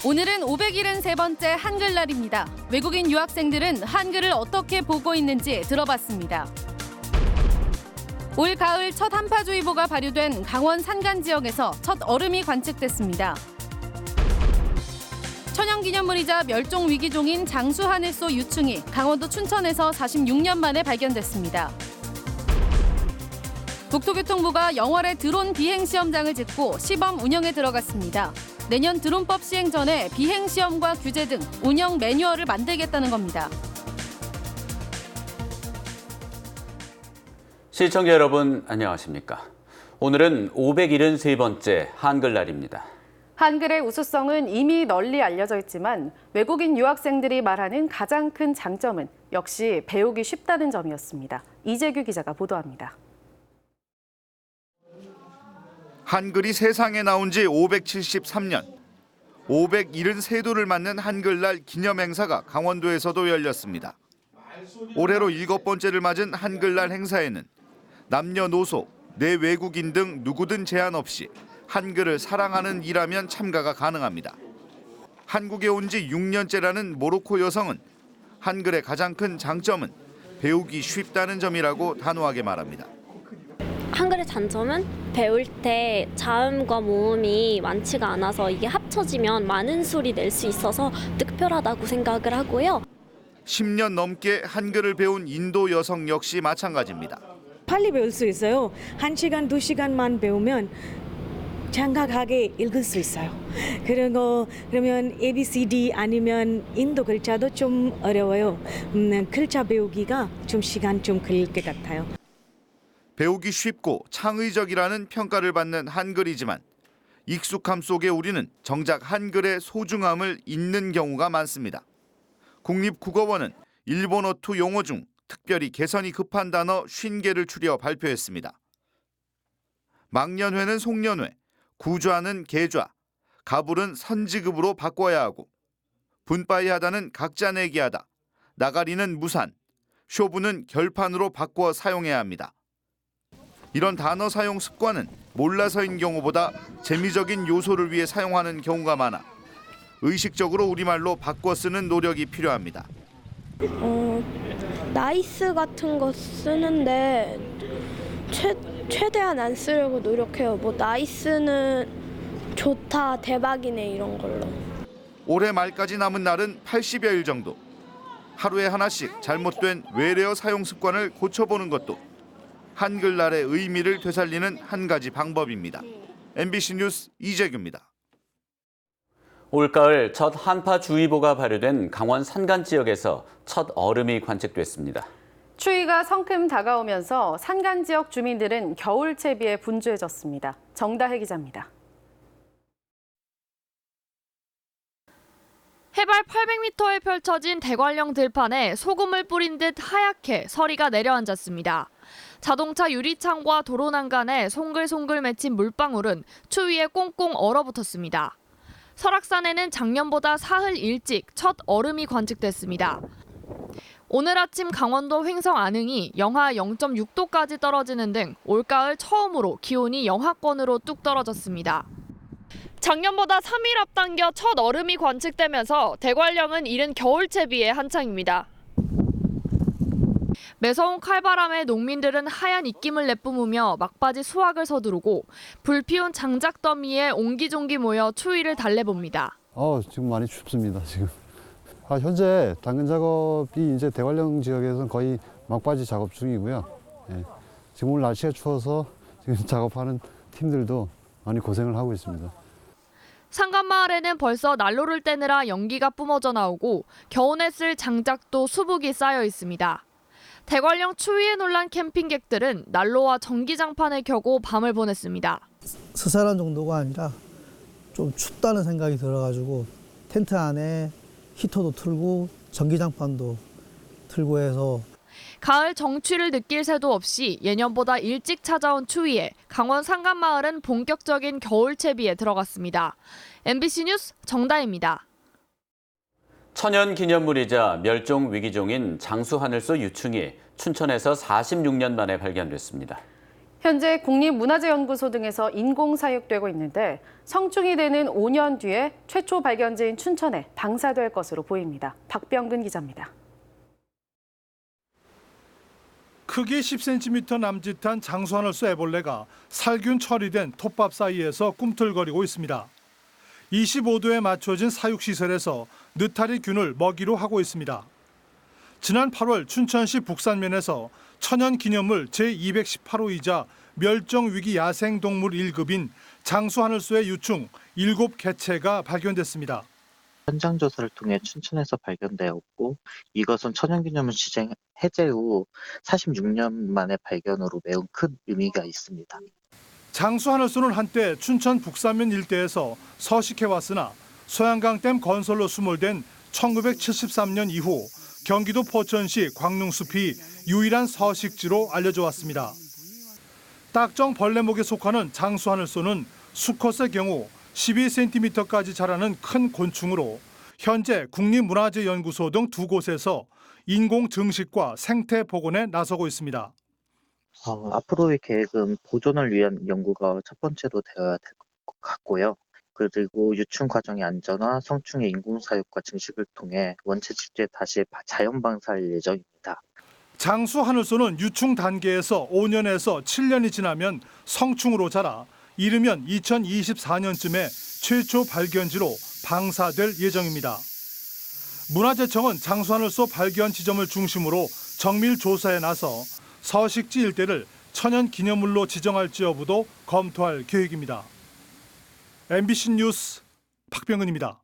오늘은 573번째 한글날입니다. 외국인 유학생들은 한글을 어떻게 보고 있는지 들어봤습니다. 올 가을 첫 한파주의보가 발효된 강원 산간 지역에서 첫 얼음이 관측됐습니다. 천연기념물이자 멸종위기종인 장수하늘소 유충이 강원도 춘천에서 46년 만에 발견됐습니다. 국토교통부가 영월에 드론 비행시험장을 짓고 시범 운영에 들어갔습니다. 내년 드론법 시행 전에 비행시험과 규제 등 운영 매뉴얼을 만들겠다는 겁니다. 시청자 여러분 안녕하십니까? 오늘은 573번째 한글날입니다. 한글의 우수성은 이미 널리 알려져 있지만 외국인 유학생들이 말하는 가장 큰 장점은 역시 배우기 쉽다는 점이었습니다. 이재규 기자가 보도합니다. 한글이 세상에 나온 지 573년, 573도를 맞는 한글날 기념행사가 강원도에서도 열렸습니다. 올해로 7번째를 맞은 한글날 행사에는 남녀노소, 내외국인 등 누구든 제한 없이 한글을 사랑하는 이라면 참가가 가능합니다. 한국에 온 지 6년째라는 모로코 여성은 한글의 가장 큰 장점은 배우기 쉽다는 점이라고 단호하게 말합니다. 한글의 단점은 배울 때 자음과 모음이 많지가 않아서 이게 합쳐지면 많은 소리 낼 수 있어서 특별하다고 생각을 하고요. 10년 넘게 한글을 배운 인도 여성 역시 마찬가지입니다. 빨리 배울 수 있어요. 1시간, 2시간만 배우면 장각하게 읽을 수 있어요. 그러면 ABCD 아니면 인도 글자도 좀 어려워요. 글자 배우기가 좀 시간 좀 걸릴 것 같아요. 배우기 쉽고 창의적이라는 평가를 받는 한글이지만 익숙함 속에 우리는 정작 한글의 소중함을 잊는 경우가 많습니다. 국립국어원은 일본어 투 용어 중 특별히 개선이 급한 단어 50개를 추려 발표했습니다. 망년회는 송년회, 구좌는 계좌, 가불은 선지급으로 바꿔야 하고 분빠이하다는 각자 내기하다, 나가리는 무산, 쇼부는 결판으로 바꿔 사용해야 합니다. 이런 단어 사용 습관은 몰라서인 경우보다 재미적인 요소를 위해 사용하는 경우가 많아 의식적으로 우리말로 바꿔 쓰는 노력이 필요합니다. 나이스 같은 거 쓰는데 최대한 안 쓰려고 노력해요. 뭐 나이스는 좋다, 대박이네 이런 걸로. 올해 말까지 남은 날은 80여일 정도. 하루에 하나씩 잘못된 외래어 사용 습관을 고쳐보는 것도 한글날의 의미를 되살리는 한 가지 방법입니다. MBC 뉴스 이재규입니다. 올가을 첫 한파주의보가 발효된 강원 산간 지역에서 첫 얼음이 관측됐습니다. 추위가 성큼 다가오면서 산간 지역 주민들은 겨울 채비에 분주해졌습니다. 정다혜 기자입니다. 해발 800m에 펼쳐진 대관령 들판에 소금을 뿌린 듯 하얗게 서리가 내려앉았습니다. 자동차 유리창과 도로 난간에 송글송글 맺힌 물방울은 추위에 꽁꽁 얼어붙었습니다. 설악산에는 작년보다 사흘 일찍 첫 얼음이 관측됐습니다. 오늘 아침 강원도 횡성 안흥이 영하 0.6도까지 떨어지는 등 올가을 처음으로 기온이 영하권으로 뚝 떨어졌습니다. 작년보다 3일 앞당겨 첫 얼음이 관측되면서 대관령은 이른 겨울채비에 한창입니다. 매서운 칼바람에 농민들은 하얀 입김을 내뿜으며 막바지 수확을 서두르고 불피운 장작 더미에 옹기종기 모여 추위를 달래봅니다. 지금 많이 춥습니다. 지금. 현재 당근 작업이 이제 대관령 지역에서는 거의 막바지 작업 중이고요. 지금 오늘 날씨가 추워서 지금 작업하는 팀들도 많이 고생을 하고 있습니다. 산간마을에는 벌써 난로를 떼느라 연기가 뿜어져 나오고 겨우내 쓸 장작도 수북이 쌓여 있습니다. 대관령 추위에 놀란 캠핑객들은 난로와 전기장판을 켜고 밤을 보냈습니다. 스산한 정도가 아니라 좀 춥다는 생각이 들어가지고 텐트 안에 히터도 틀고 전기장판도 틀고 해서 가을 정취를 느낄 새도 없이 예년보다 일찍 찾아온 추위에 강원 산간마을은 본격적인 겨울채비에 들어갔습니다. MBC 뉴스 정다혜입니다. 천연기념물이자 멸종위기종인 장수하늘소 유충이 춘천에서 46년 만에 발견됐습니다. 현재 국립문화재연구소 등에서 인공사육되고 있는데 성충이 되는 5년 뒤에 최초 발견지인 춘천에 방사될 것으로 보입니다. 박병근 기자입니다. 크기 10cm 남짓한 장수하늘소 애벌레가 살균 처리된 톱밥 사이에서 꿈틀거리고 있습니다. 25도에 맞춰진 사육시설에서 느타리 균을 먹이로 하고 있습니다. 지난 8월 춘천시 북산면에서 천연기념물 제218호이자 멸종위기 야생동물 1급인 장수하늘소의 유충 7개체가 발견됐습니다. 현장 조사를 통해 춘천에서 발견되었고 이것은 천연기념물 지정 해제 후 46년 만에 발견으로 매우 큰 의미가 있습니다. 장수하늘소는 한때 춘천 북산면 일대에서 서식해왔으나 소양강댐 건설로 수몰된 1973년 이후 경기도 포천시 광릉숲이 유일한 서식지로 알려져 왔습니다. 딱정 벌레목에 속하는 장수하늘소는 수컷의 경우 12cm까지 자라는 큰 곤충으로 현재 국립문화재연구소 등 2곳에서 인공 증식과 생태 복원에 나서고 있습니다. 앞으로의 계획은 보존을 위한 연구가 첫 번째로 되어야 될 것 같고요. 그리고 유충 과정의 안전화, 성충의 인공사육과 증식을 통해 원체 질주에 다시 자연 방사할 예정입니다. 장수하늘소는 유충 단계에서 5년에서 7년이 지나면 성충으로 자라 이르면 2024년쯤에 최초 발견지로 방사될 예정입니다. 문화재청은 장수하늘소 발견 지점을 중심으로 정밀 조사에 나서 서식지 일대를 천연기념물로 지정할지 여부도 검토할 계획입니다. MBC 뉴스 박병근입니다.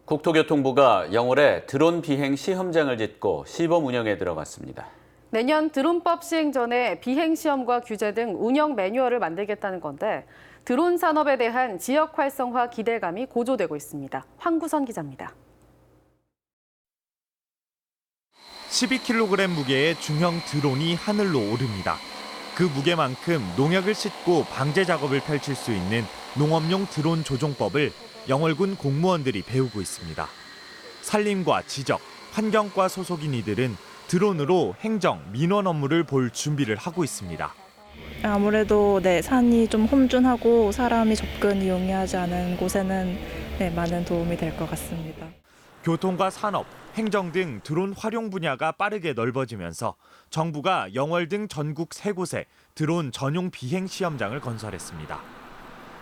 국토교통부가 영월에 드론 비행 시험장을 짓고 시범 운영에 들어갔습니다. 내년 드론법 시행 전에 비행 시험과 규제 등 운영 매뉴얼을 만들겠다는 건데 드론 산업에 대한 지역 활성화 기대감이 고조되고 있습니다. 황구선 기자입니다. 12kg 무게의 중형 드론이 하늘로 오릅니다. 그 무게만큼 농약을 싣고 방제 작업을 펼칠 수 있는 농업용 드론 조종법을 영월군 공무원들이 배우고 있습니다. 산림과 지적, 환경과 소속인 이들은 드론으로 행정, 민원 업무를 볼 준비를 하고 있습니다. 아무래도 산이 좀 험준하고 사람이 접근이 용이하지 않은 곳에는 많은 도움이 될 것 같습니다. 교통과 산업, 행정 등 드론 활용 분야가 빠르게 넓어지면서 정부가 영월 등 전국 3곳에 드론 전용 비행 시험장을 건설했습니다.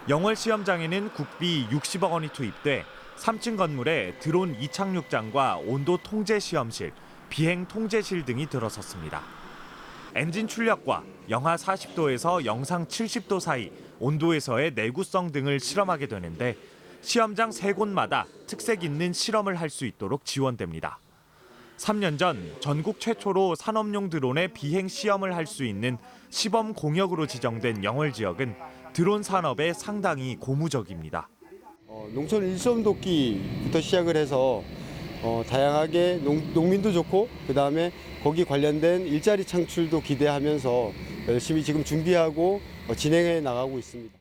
영월 시험장에는 국비 60억 원이 투입돼 3층 건물에 드론 이착륙장과 온도 통제 시험실, 비행 통제실 등이 들어섰습니다. 엔진 출력과 영하 40도에서 영상 70도 사이 온도에서의 내구성 등을 실험하게 되는데 시험장 3곳마다 특색 있는 실험을 할 수 있도록 지원됩니다. 3년 전 전국 최초로 산업용 드론의 비행 시험을 할 수 있는 시범 공역으로 지정된 영월 지역은 드론 산업에 상당히 고무적입니다. 농촌 일손 돕기부터 시작을 해서 다양하게 농민도 좋고 그다음에 거기 관련된 일자리 창출도 기대하면서 열심히 지금 준비하고 진행해 나가고 있습니다.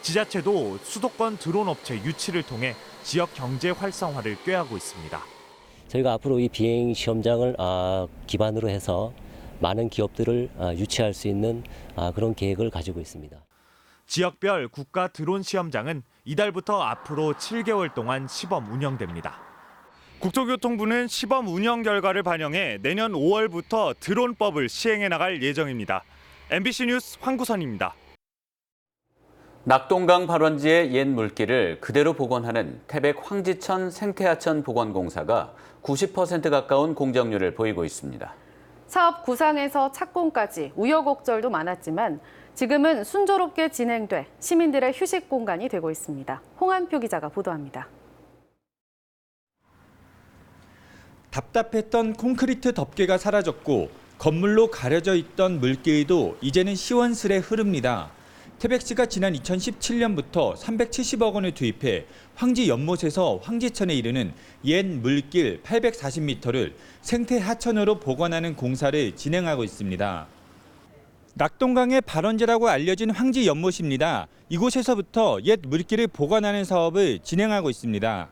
지자체도 수도권 드론 업체 유치를 통해 지역 경제 활성화를 꾀하고 있습니다. 저희가 앞으로 이 비행 시험장을 기반으로 해서 많은 기업들을 유치할 수 있는 그런 계획을 가지고 있습니다. 지역별 국가 드론 시험장은 이달부터 앞으로 7개월 동안 시범 운영됩니다. 국토교통부는 시범 운영 결과를 반영해 내년 5월부터 드론법을 시행해 나갈 예정입니다. MBC 뉴스 황구선입니다. 낙동강 발원지의 옛 물길을 그대로 복원하는 태백 황지천 생태하천 복원공사가 90% 가까운 공정률을 보이고 있습니다. 사업 구상에서 착공까지 우여곡절도 많았지만 지금은 순조롭게 진행돼 시민들의 휴식 공간이 되고 있습니다. 홍한표 기자가 보도합니다. 답답했던 콘크리트 덮개가 사라졌고 건물로 가려져 있던 물길도 이제는 시원스레 흐릅니다. 태백시가 지난 2017년부터 370억 원을 투입해 황지 연못에서 황지천에 이르는 옛 물길 840m를 생태 하천으로 복원하는 공사를 진행하고 있습니다. 낙동강의 발원지라고 알려진 황지 연못입니다. 이곳에서부터 옛 물길을 복원하는 사업을 진행하고 있습니다.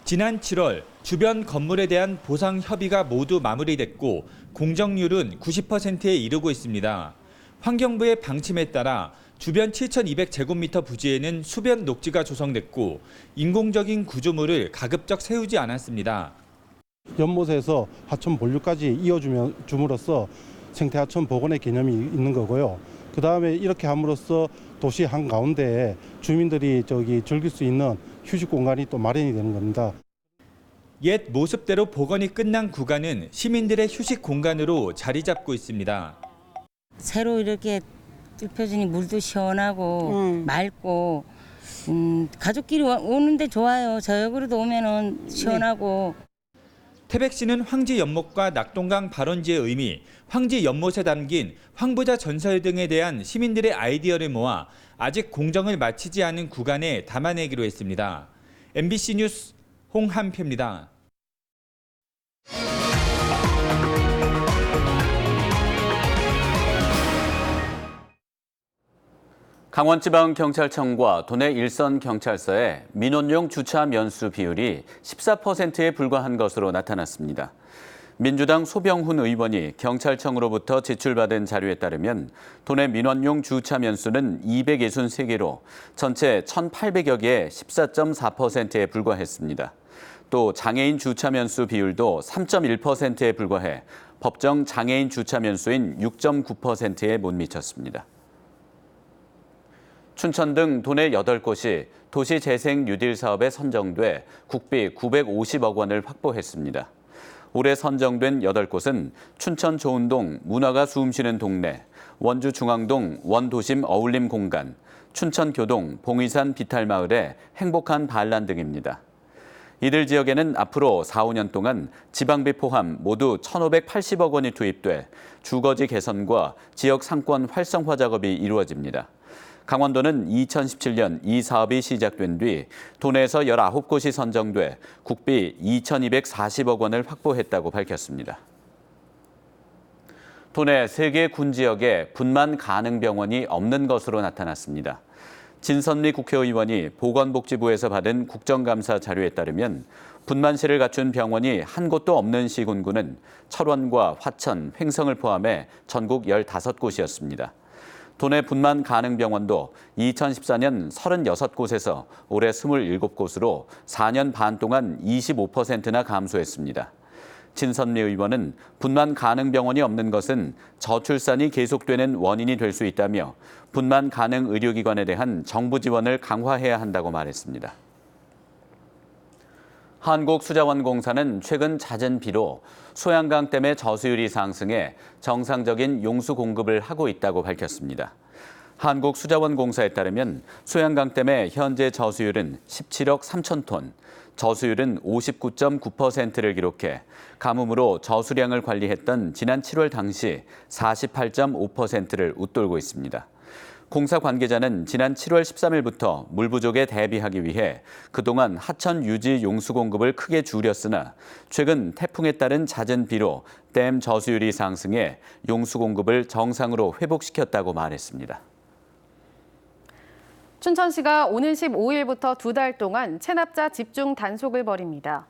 지난 7월 주변 건물에 대한 보상 협의가 모두 마무리됐고 공정률은 90%에 이르고 있습니다. 환경부의 방침에 따라 주변 7,200제곱미터 부지에는 수변 녹지가 조성됐고 인공적인 구조물을 가급적 세우지 않았습니다. 연못에서 하천 본류까지 이어줌으로써 생태하천 복원의 개념이 있는 거고요. 그 다음에 이렇게 함으로써 도시 한가운데에 주민들이 즐길 수 있는 휴식 공간이 또 마련이 되는 겁니다. 옛 모습대로 복원이 끝난 구간은 시민들의 휴식 공간으로 자리 잡고 있습니다. 새로 이렇게 뚫혀지니 물도 시원하고 맑고 가족끼리 오는데 좋아요. 저녁으로도 오면은 시원하고. 태백시는 황지 연못과 낙동강 발원지의 의미, 황지 연못에 담긴 황보자 전설 등에 대한 시민들의 아이디어를 모아 아직 공정을 마치지 않은 구간에 담아내기로 했습니다. MBC 뉴스 홍한표입니다. 강원지방경찰청과 도내 일선경찰서의 민원용 주차 면수 비율이 14%에 불과한 것으로 나타났습니다. 민주당 소병훈 의원이 경찰청으로부터 제출받은 자료에 따르면 도내 민원용 주차 면수는 263개로 전체 1,800여 개의 14.4%에 불과했습니다. 또 장애인 주차 면수 비율도 3.1%에 불과해 법정 장애인 주차 면수인 6.9%에 못 미쳤습니다. 춘천 등 도내 8곳이 도시재생 뉴딜 사업에 선정돼 국비 950억 원을 확보했습니다. 올해 선정된 8곳은 춘천 조은동 문화가 숨쉬는 동네, 원주 중앙동 원도심 어울림 공간, 춘천 교동 봉의산 비탈마을의 행복한 반란 등입니다. 이들 지역에는 앞으로 4, 5년 동안 지방비 포함 모두 1,580억 원이 투입돼 주거지 개선과 지역 상권 활성화 작업이 이루어집니다. 강원도는 2017년 이 사업이 시작된 뒤 도내에서 19곳이 선정돼 국비 2,240억 원을 확보했다고 밝혔습니다. 도내 3개 군 지역에 분만 가능 병원이 없는 것으로 나타났습니다. 진선미 국회의원이 보건복지부에서 받은 국정감사 자료에 따르면 분만실을 갖춘 병원이 한 곳도 없는 시군구는 철원과 화천, 횡성을 포함해 전국 15곳이었습니다. 도내 분만 가능 병원도 2014년 36곳에서 올해 27곳으로 4년 반 동안 25%나 감소했습니다. 진선미 의원은 분만 가능 병원이 없는 것은 저출산이 계속되는 원인이 될 수 있다며 분만 가능 의료기관에 대한 정부 지원을 강화해야 한다고 말했습니다. 한국수자원공사는 최근 잦은 비로 소양강댐의 저수율이 상승해 정상적인 용수 공급을 하고 있다고 밝혔습니다. 한국수자원공사에 따르면 소양강댐의 현재 저수율은 17억 3천 톤, 저수율은 59.9%를 기록해 가뭄으로 저수량을 관리했던 지난 7월 당시 48.5%를 웃돌고 있습니다. 공사 관계자는 지난 7월 13일부터 물 부족에 대비하기 위해 그동안 하천 유지 용수 공급을 크게 줄였으나 최근 태풍에 따른 잦은 비로 댐 저수율이 상승해 용수 공급을 정상으로 회복시켰다고 말했습니다. 춘천시가 오는 15일부터 2달 동안 체납자 집중 단속을 벌입니다.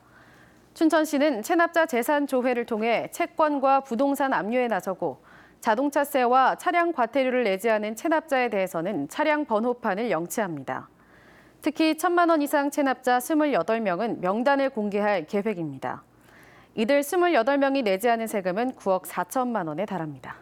춘천시는 체납자 재산 조회를 통해 채권과 부동산 압류에 나서고 자동차세와 차량 과태료를 내지 않은 체납자에 대해서는 차량 번호판을 영치합니다. 특히 1,000만 원 이상 체납자 28명은 명단을 공개할 계획입니다. 이들 28명이 내지 않은 세금은 9억 4천만 원에 달합니다.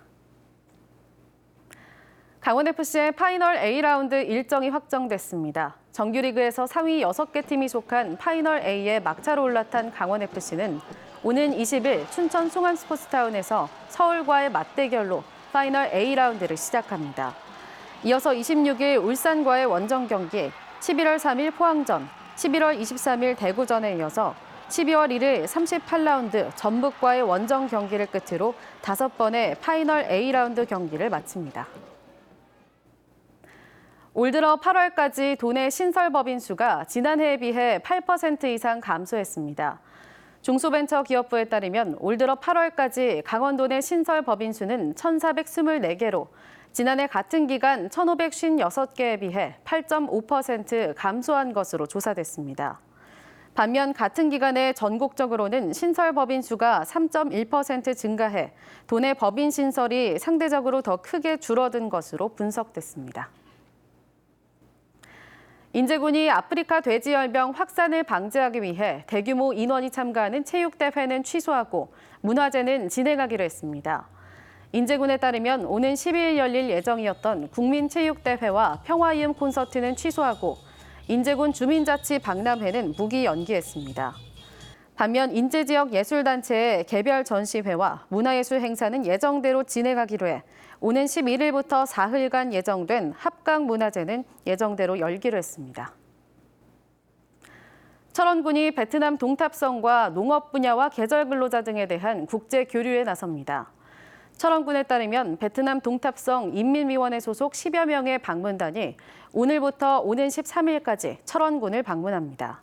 강원FC의 파이널 A라운드 일정이 확정됐습니다. 정규리그에서 상위 6개 팀이 속한 파이널 A에 막차로 올라탄 강원FC는 오는 20일 춘천 송암스포츠타운에서 서울과의 맞대결로 파이널 A라운드를 시작합니다. 이어서 26일 울산과의 원정 경기, 11월 3일 포항전, 11월 23일 대구전에 이어서 12월 1일 38라운드 전북과의 원정 경기를 끝으로 5번의 파이널 A라운드 경기를 마칩니다. 올 들어 8월까지 도내 신설법인 수가 지난해에 비해 8% 이상 감소했습니다. 중소벤처기업부에 따르면 올 들어 8월까지 강원도 내 신설법인 수는 1,424개로 지난해 같은 기간 1,556개에 비해 8.5% 감소한 것으로 조사됐습니다. 반면 같은 기간에 전국적으로는 신설 법인 수가 3.1% 증가해 도내 법인 신설이 상대적으로 더 크게 줄어든 것으로 분석됐습니다. 인제군이 아프리카 돼지열병 확산을 방지하기 위해 대규모 인원이 참가하는 체육대회는 취소하고 문화제는 진행하기로 했습니다. 인제군에 따르면 오는 12일 열릴 예정이었던 국민체육대회와 평화이음 콘서트는 취소하고 인제군 주민자치 박람회는 무기 연기했습니다. 반면 인제지역 예술단체의 개별 전시회와 문화예술 행사는 예정대로 진행하기로 해 오는 11일부터 사흘간 예정된 합강문화제는 예정대로 열기로 했습니다. 철원군이 베트남 동탑성과 농업 분야와 계절 근로자 등에 대한 국제 교류에 나섭니다. 철원군에 따르면 베트남 동탑성 인민위원회 소속 10여 명의 방문단이 오늘부터 오는 13일까지 철원군을 방문합니다.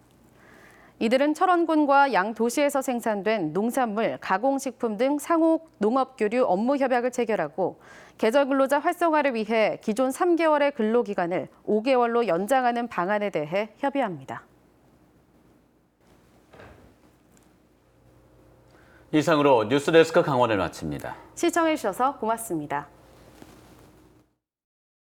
이들은 철원군과 양 도시에서 생산된 농산물, 가공식품 등 상호 농업교류 업무 협약을 체결하고 계절 근로자 활성화를 위해 기존 3개월의 근로기간을 5개월로 연장하는 방안에 대해 협의합니다. 이상으로 뉴스데스크 강원을 마칩니다. 시청해주셔서 고맙습니다.